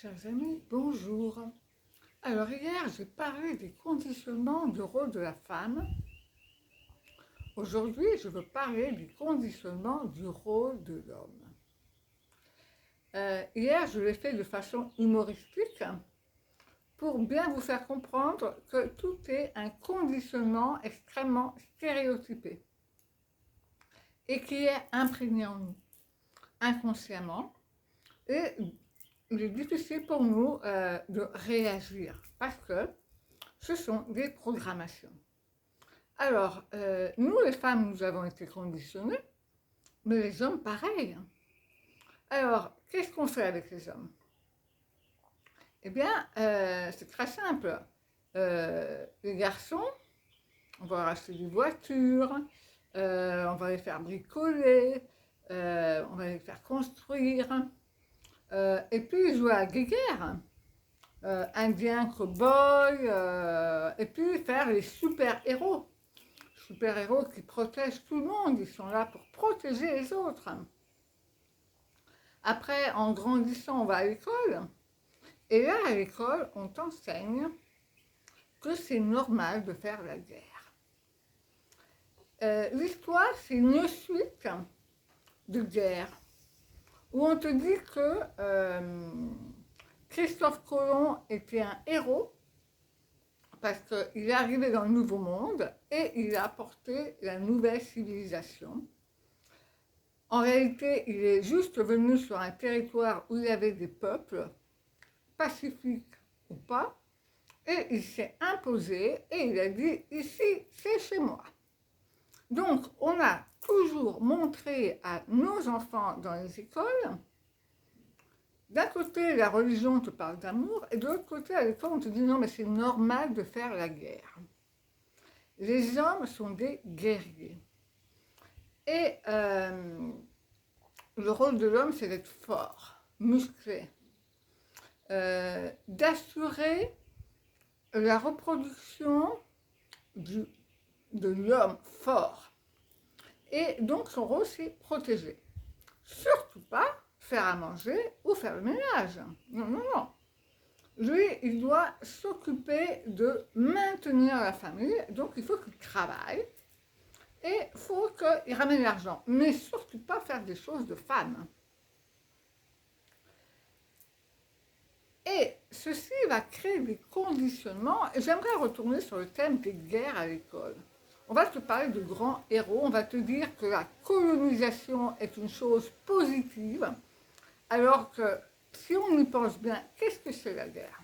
Chers amis, bonjour. Alors hier, j'ai parlé des conditionnements du rôle de la femme. Aujourd'hui, je veux parler du conditionnement du rôle de l'homme. Hier, je l'ai fait de façon humoristique pour bien vous faire comprendre que tout est un conditionnement extrêmement stéréotypé et qui est imprégné en nous inconsciemment. Et il est difficile pour nous de réagir parce que ce sont des programmations. Alors, nous les femmes, nous avons été conditionnées, mais les hommes pareil. Alors, qu'est-ce qu'on fait avec les hommes? Eh bien, c'est très simple. Les garçons, on va leur acheter des voitures, on va les faire bricoler, on va les faire construire, et puis jouer à guéguerre. Indiens, cow-boys, et puis faire les super-héros. Super-héros qui protègent tout le monde, ils sont là pour protéger les autres. Après, en grandissant, on va à l'école, et là, à l'école, on t'enseigne que c'est normal de faire la guerre. L'histoire, c'est une suite de guerres, où on te dit que Christophe Colomb était un héros parce qu'il est arrivé dans le Nouveau Monde et il a apporté la nouvelle civilisation. En réalité, il est juste venu sur un territoire où il y avait des peuples, pacifiques ou pas, et il s'est imposé et il a dit « ici, c'est chez moi ». Donc, on a toujours montré à nos enfants dans les écoles. D'un côté, la religion te parle d'amour, et de l'autre côté, à l'école, on te dit non, mais c'est normal de faire la guerre. Les hommes sont des guerriers. Et le rôle de l'homme, c'est d'être fort, musclé, d'assurer la reproduction de l'homme fort. Et donc, son rôle, c'est protéger. Surtout pas faire à manger ou faire le ménage. Non, non, non. Lui, il doit s'occuper de maintenir la famille, donc il faut qu'il travaille et il faut qu'il ramène l'argent, mais surtout pas faire des choses de femme. Et ceci va créer des conditionnements, et j'aimerais retourner sur le thème des guerres à l'école. On va te parler de grands héros, on va te dire que la colonisation est une chose positive, alors que, si on y pense bien, qu'est-ce que c'est la guerre?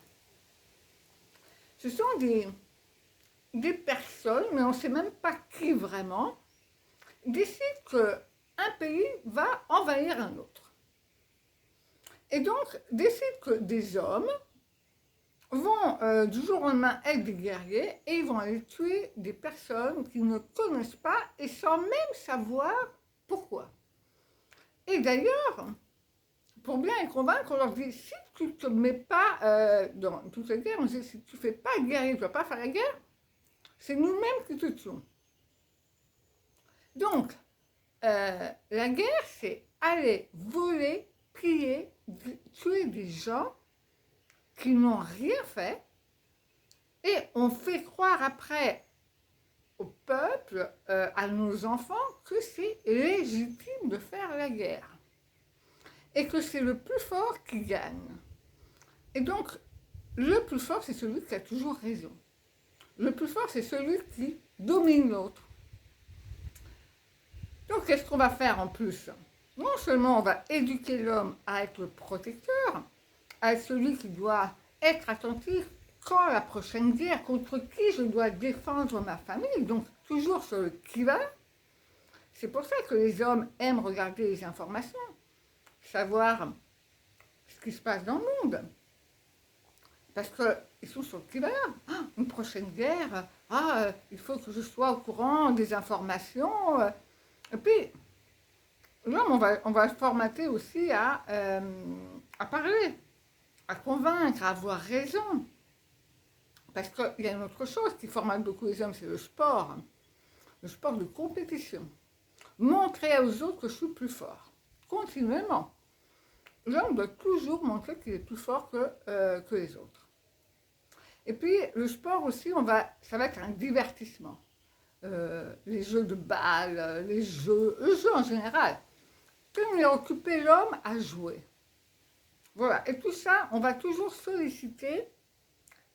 Ce sont des personnes, mais on ne sait même pas qui vraiment, décident qu'un pays va envahir un autre. Et donc, décident que des hommes vont du jour au lendemain être des guerriers et ils vont aller tuer des personnes qu'ils ne connaissent pas et sans même savoir pourquoi. Et d'ailleurs, pour bien les convaincre, on leur dit, si tu ne te mets pas dans toute la guerre, on dit, si tu ne fais pas guerrier, tu ne vas pas faire la guerre, c'est nous-mêmes qui te tuons. Donc, la guerre, c'est aller voler, piller, tuer des gens qui n'ont rien fait, et on fait croire après au peuple, à nos enfants, que c'est légitime de faire la guerre. Et que c'est le plus fort qui gagne. Et donc, le plus fort, c'est celui qui a toujours raison. Le plus fort, c'est celui qui domine l'autre. Donc, qu'est-ce qu'on va faire en plus? Non seulement on va éduquer l'homme à être le protecteur, à être celui qui doit être attentif quand la prochaine guerre, contre qui je dois défendre ma famille, donc toujours sur le qui-va. C'est pour ça que les hommes aiment regarder les informations, savoir ce qui se passe dans le monde. Parce qu'ils sont sur le qui-va. Une prochaine guerre, il faut que je sois au courant des informations. Et puis, l'homme, on va le formater aussi à parler, à convaincre, à avoir raison. Parce qu'il y a une autre chose qui formate beaucoup les hommes, c'est le sport de compétition. Montrer aux autres que je suis plus fort, continuellement. l'homme doit toujours montrer qu'il est plus fort que les autres. Et puis, le sport aussi, ça va être un divertissement. Les jeux de balles, les jeux en général. Tenir occuper l'homme à jouer. Voilà, et tout ça, on va toujours solliciter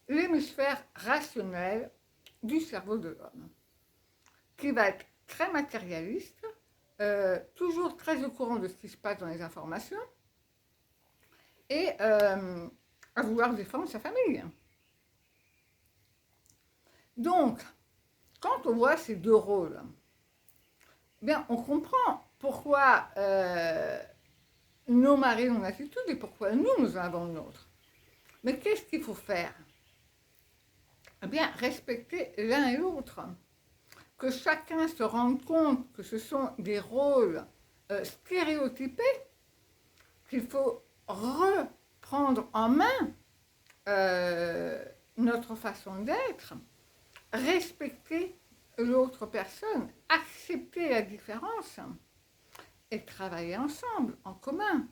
l'hémisphère rationnel du cerveau de l'homme, qui va être très matérialiste, toujours très au courant de ce qui se passe dans les informations, et à vouloir défendre sa famille. Donc, quand on voit ces deux rôles, bien, on comprend pourquoi nos maris ont une attitude et pourquoi nous avons une autre. Mais qu'est-ce qu'il faut faire? Eh bien, respecter l'un et l'autre. Que chacun se rende compte que ce sont des rôles stéréotypés, qu'il faut reprendre en main notre façon d'être, respecter l'autre personne, accepter la différence et travailler ensemble, en commun.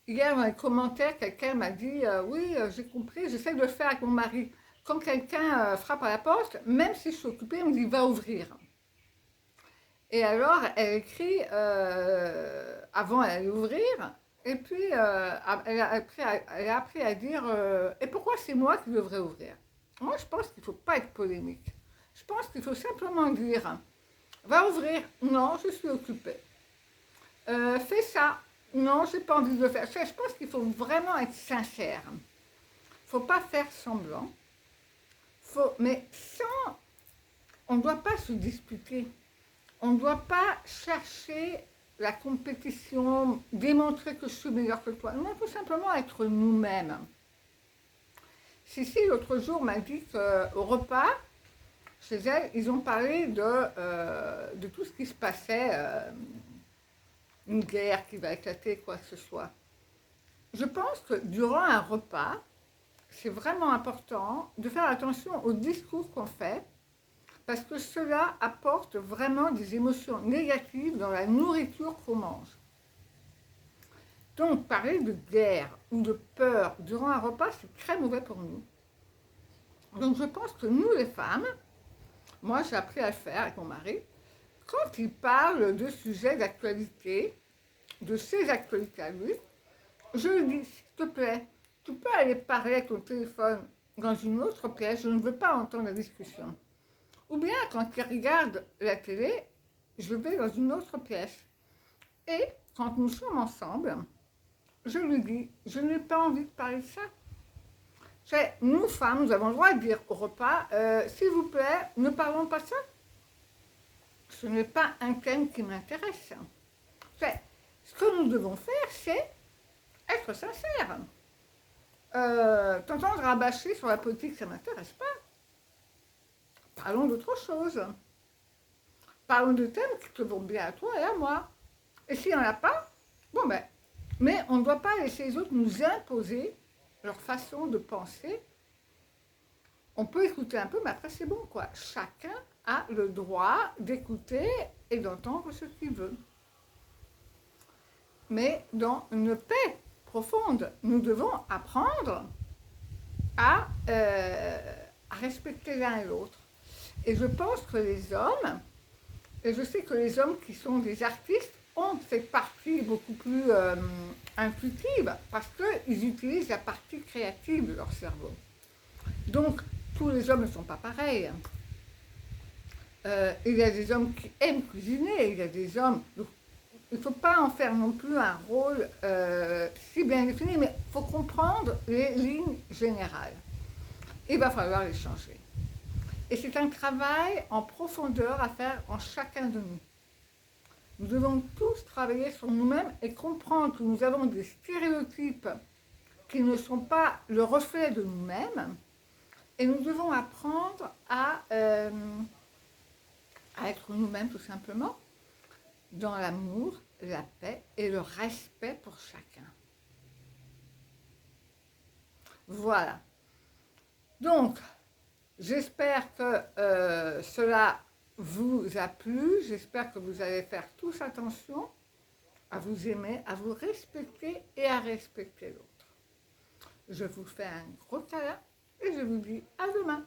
Hier, dans les commentaires, quelqu'un m'a dit oui, j'ai compris, j'essaie de le faire avec mon mari. Quand quelqu'un frappe à la porte, même si je suis occupée, il me dit va ouvrir. Et alors, elle écrit avant elle allait ouvrir, et puis elle a appris à dire et pourquoi c'est moi qui devrais ouvrir? Moi, je pense qu'il ne faut pas être polémique. Je pense qu'il faut simplement dire va ouvrir, non, je suis occupée. Fais ça, non, j'ai pas envie de le faire. Je pense qu'il faut vraiment être sincère. Il ne faut pas faire semblant. Mais sans, on ne doit pas se disputer. On ne doit pas chercher la compétition, démontrer que je suis meilleure que toi. Non, tout simplement être nous-mêmes. Cici, l'autre jour, m'a dit qu'au repas, chez elle, ils ont parlé de tout ce qui se passait, une guerre qui va éclater, quoi que ce soit. Je pense que durant un repas, c'est vraiment important de faire attention au discours qu'on fait, parce que cela apporte vraiment des émotions négatives dans la nourriture qu'on mange. Donc, parler de guerre ou de peur durant un repas, c'est très mauvais pour nous. Donc, je pense que nous, les femmes, moi, j'ai appris à le faire avec mon mari, quand il parle de sujets d'actualité, de ses actualités à lui, je lui dis, s'il te plaît, tu peux aller parler avec ton téléphone dans une autre pièce, je ne veux pas entendre la discussion. Ou bien, quand il regarde la télé, je vais dans une autre pièce. Et quand nous sommes ensemble, je lui dis, je n'ai pas envie de parler de ça. Nous, femmes, nous avons le droit de dire au repas, s'il vous plaît, ne parlons pas de ça. Ce n'est pas un thème qui m'intéresse. Ce que nous devons faire, c'est être sincères. T'entendre rabâcher sur la politique, ça ne m'intéresse pas. Parlons d'autre chose. Parlons de thèmes qui te vont bien à toi et à moi. Et s'il n'y en a pas, bon ben, mais on ne doit pas laisser les autres nous imposer leur façon de penser. On peut écouter un peu, mais après c'est bon, quoi. Chacun a le droit d'écouter et d'entendre ce qu'il veut. Mais dans une paix profonde, nous devons apprendre à respecter l'un et l'autre. Et je pense que les hommes, et je sais que les hommes qui sont des artistes ont cette partie beaucoup plus intuitive parce qu'ils utilisent la partie créative de leur cerveau. Donc, tous les hommes ne sont pas pareils. Il y a des hommes qui aiment cuisiner, il y a des hommes... Il ne faut pas en faire non plus un rôle si bien défini, mais il faut comprendre les lignes générales. Il va falloir les changer. Et c'est un travail en profondeur à faire en chacun de nous. Nous devons tous travailler sur nous-mêmes et comprendre que nous avons des stéréotypes qui ne sont pas le reflet de nous-mêmes. Et nous devons apprendre à être nous-mêmes tout simplement, dans l'amour, la paix et le respect pour chacun. Voilà. Donc, j'espère que cela vous a plu. J'espère que vous allez faire tous attention à vous aimer, à vous respecter et à respecter l'autre. Je vous fais un gros câlin et je vous dis à demain.